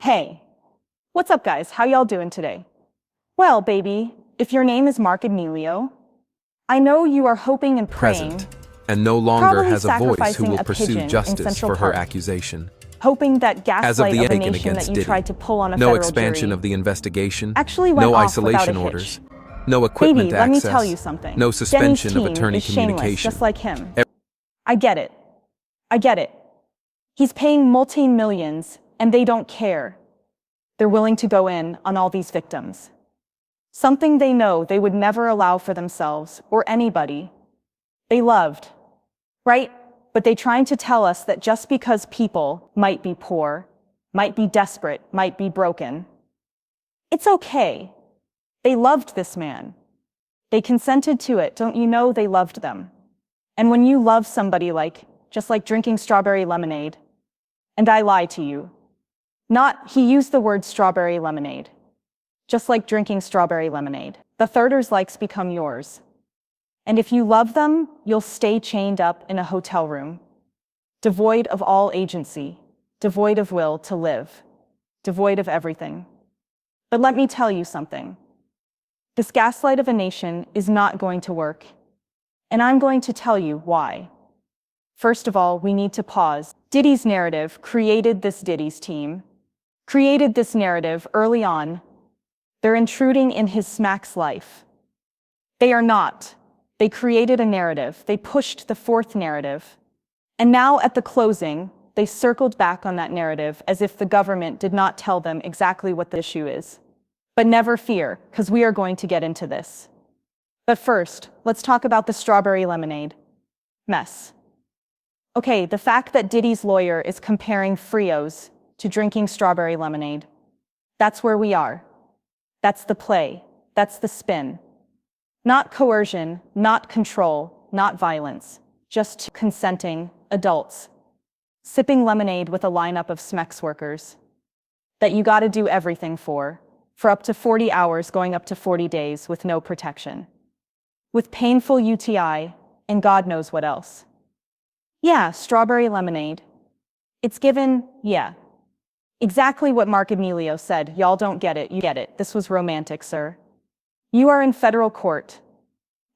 Hey, what's up guys? How y'all doing today? Well, baby, if your name is Mark Emilio, I know you are hoping and praying, Present, and no longer probably has a voice who sacrificing will a pigeon pursue in justice Central for her Park, accusation. hoping that As of gaslight the of a Aiken nation that against you Diddy, tried to pull on a no federal expansion jury of the investigation, actually went no off without a isolation hitch. orders, no equipment Baby, let me access, tell you something. no suspension Denny's of team attorney is shameless, communication. just like him. I get it. I get it. He's paying multi-millions, and they don't care. They're willing to go in on all these victims. Something they know they would never allow for themselves or anybody they loved, right? But they're trying to tell us that just because people might be poor, might be desperate, might be broken, it's okay. They loved this man. They consented to it. Don't you know they loved them? And when you love somebody just like drinking strawberry lemonade, and I lie to you, he used the word strawberry lemonade, just like drinking strawberry lemonade. The thirders likes become yours. And if you love them, you'll stay chained up in a hotel room, devoid of all agency, devoid of will to live, devoid of everything. But let me tell you something. This gaslight of a nation is not going to work. And I'm going to tell you why. First of all, we need to pause. Diddy's narrative created this Diddy's team, created this narrative early on. They're intruding in his Smack's life. They are not. They created a narrative. They pushed the fourth narrative. And now at the closing, they circled back on that narrative as if the government did not tell them exactly what the issue is. But never fear, because we are going to get into this. But first, let's talk about the strawberry lemonade mess. Okay, the fact that Diddy's lawyer is comparing Frios to drinking strawberry lemonade, that's where we are. That's the play. That's the spin. Not coercion, not control, not violence, just consenting adults, sipping lemonade with a lineup of SMEX workers that you gotta do everything for up to 40 hours, going up to 40 days with no protection, with painful UTI and God knows what else. Yeah, strawberry lemonade. It's given, yeah. Exactly what Mark Emilio said. Y'all don't get it, you get it. This was romantic, sir. You are in federal court,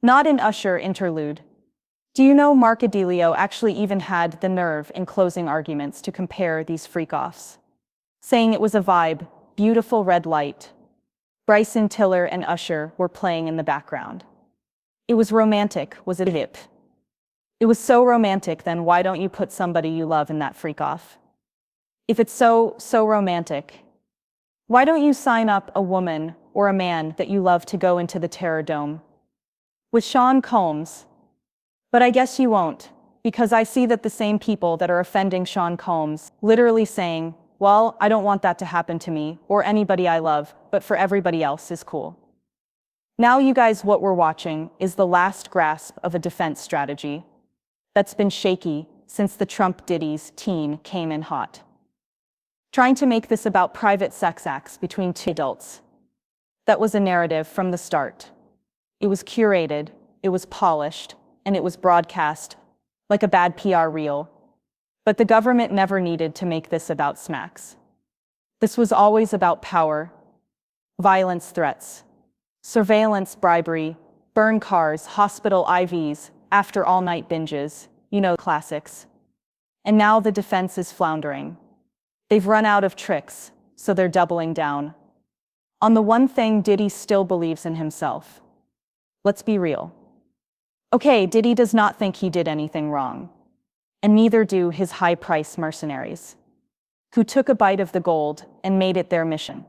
not an Usher interlude. Do you know Mark Emilio actually even had the nerve in closing arguments to compare these freak-offs, saying it was a vibe, beautiful red light. Bryson Tiller and Usher were playing in the background. It was romantic, was it hip? It was so romantic, then why don't you put somebody you love in that freak-off? If it's so romantic, why don't you sign up a woman or a man that you love to go into the Terror Dome with Sean Combs? But I guess you won't, because I see that the same people that are offending Sean Combs literally saying, well, I don't want that to happen to me or anybody I love, but for everybody else is cool. Now you guys, what we're watching is the last grasp of a defense strategy that's been shaky since the Trump Diddy's team came in hot, trying to make this about private sex acts between two adults. That was a narrative from the start. It was curated, it was polished, and it was broadcast like a bad PR reel. But the government never needed to make this about smacks. This was always about power, violence threats, surveillance, bribery, burn cars, hospital IVs, after all-night binges, you know, classics. And now the defense is floundering. They've run out of tricks, so they're doubling down on the one thing Diddy still believes in himself. Let's be real. Okay, Diddy does not think he did anything wrong, and neither do his high-priced mercenaries, who took a bite of the gold and made it their mission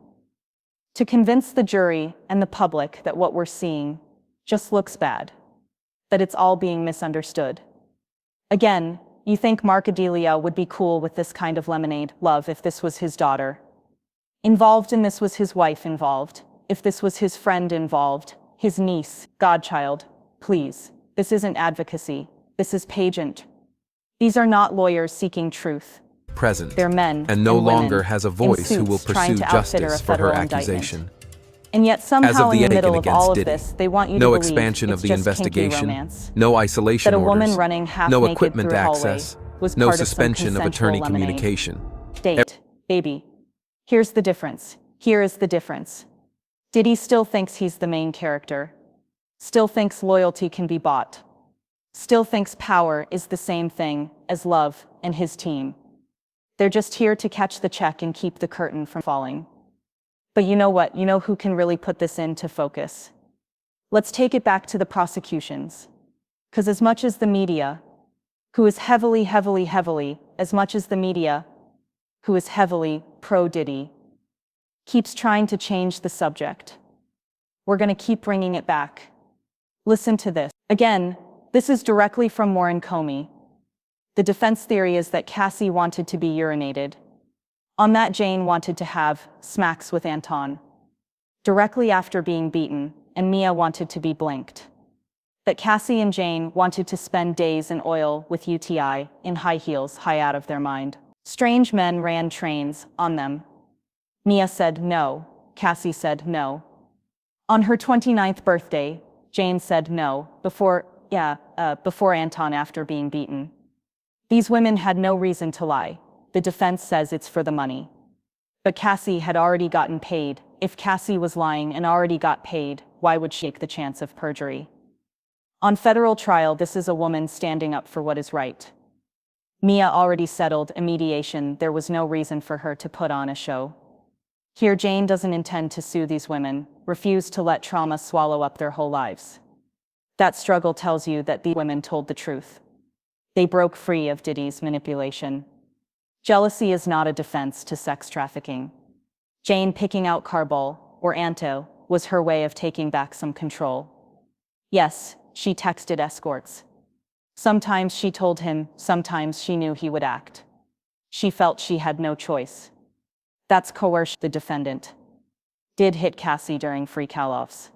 to convince the jury and the public that what we're seeing just looks bad, that it's all being misunderstood. Again, you think Mark Emilio would be cool with this kind of lemonade love if this was his daughter involved and this was his wife involved, if this was his friend involved, his niece, godchild. Please, this isn't advocacy. This is pageant. These are not lawyers seeking truth. Present, They're men and no women longer has a voice who will pursue justice for her accusation. And yet somehow As of the in the middle Aiken of all of against Diddy, this, they want you to no believe expansion it's of the just kinky investigation, romance. no isolation That a orders, woman running half no naked equipment through a hallway access, was no part of some suspension of consensual attorney lemonade communication. date, baby. Here's the difference. Here is the difference. Diddy still thinks he's the main character. Still thinks loyalty can be bought. Still thinks power is the same thing as love and his team. They're just here to catch the check and keep the curtain from falling. But you know what? You know who can really put this into focus? Let's take it back to the prosecutions. Because as much as the media, who is heavily, as much as the media, who is heavily pro-Diddy, keeps trying to change the subject, we're going to keep bringing it back. Listen to this. Again, this is directly from Warren Comey. The defense theory is that Cassie wanted to be urinated. On that, Jane wanted to have smacks with Anton directly after being beaten, and Mia wanted to be blinked. That Cassie and Jane wanted to spend days in oil with UTI, in high heels, high out of their mind. Strange men ran trains on them. Mia said no. Cassie said no. On her 29th birthday, Jane said no, before Anton after being beaten. These women had no reason to lie. The defense says it's for the money. But Cassie had already gotten paid. If Cassie was lying and already got paid, why would she take the chance of perjury? On federal trial, this is a woman standing up for what is right. Mia already settled a mediation. There was no reason for her to put on a show. Here, Jane doesn't intend to sue these women, refused to let trauma swallow up their whole lives. That struggle tells you that the women told the truth. They broke free of Diddy's manipulation. Jealousy is not a defense to sex trafficking. Jane picking out Carbol, or Anto, was her way of taking back some control. Yes, she texted escorts. Sometimes she told him, sometimes she knew he would act. She felt she had no choice. That's coercion. The defendant did hit Cassie during free call-offs.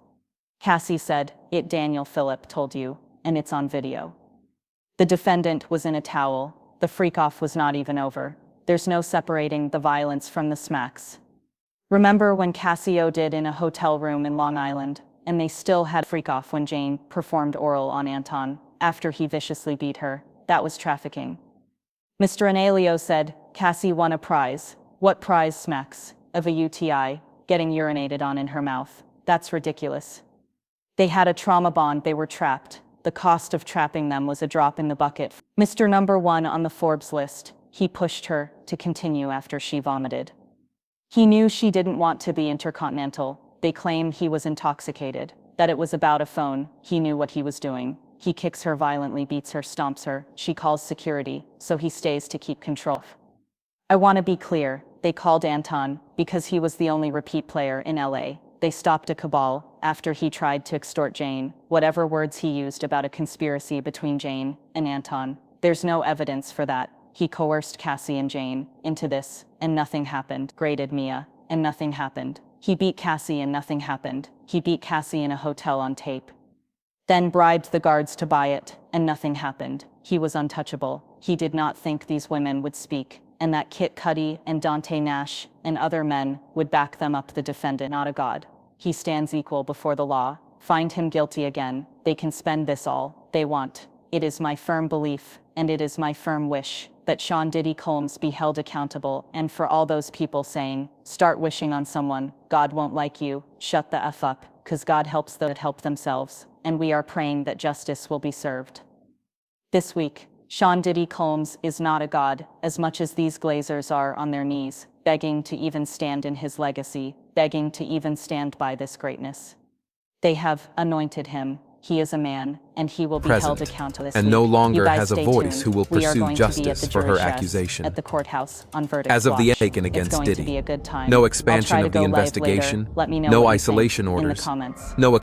Cassie said, "It Daniel Phillip told you, and it's on video." The defendant was in a towel. The freak-off was not even over. There's no separating the violence from the smacks. Remember when Cassie did in a hotel room in Long Island, and they still had freak-off when Jane performed oral on Anton after he viciously beat her? That was trafficking. Mr. Analio said, Cassie won a prize. What prize? Smacks of a UTI, getting urinated on in her mouth. That's ridiculous. They had a trauma bond. They were trapped. The cost of trapping them was a drop in the bucket. Mr. Number 1 on the Forbes list, he pushed her to continue after she vomited. He knew she didn't want to be intercontinental. They claimed he was intoxicated, that it was about a phone. He knew what he was doing. He kicks her violently, beats her, stomps her. She calls security, so he stays to keep control. I want to be clear, they called Anton because he was the only repeat player in LA. They stopped a cabal after he tried to extort Jane, whatever words he used about a conspiracy between Jane and Anton. There's no evidence for that. He coerced Cassie and Jane into this, and nothing happened. Graded Mia, and nothing happened. He beat Cassie and nothing happened. He beat Cassie in a hotel on tape. Then bribed the guards to buy it, and nothing happened. He was untouchable. He did not think these women would speak, and that Kit Cudi and Dante Nash and other men would back them up. The defendant, not a god. He stands equal before the law. Find him guilty again. They can spend this all they want. It is my firm belief, and it is my firm wish, that Sean Diddy Combs be held accountable. And for all those people saying, start wishing on someone, God won't like you, shut the F up, because God helps those that help themselves, and we are praying that justice will be served. This week, Sean Diddy Combs is not a god, as much as these glazers are on their knees, begging to even stand in his legacy, begging to even stand by this greatness. They have anointed him. He is a man, and he will be held accountable this and week. no longer has a stay voice tuned. who will We are pursue going to be at justice the for her jury stress accusation. at the courthouse on verdict As of the watch. taken against It's going Diddy, to be a good time. no I'll expansion try to of the go live investigation, later. Let me know no what you isolation think in the orders, comments. no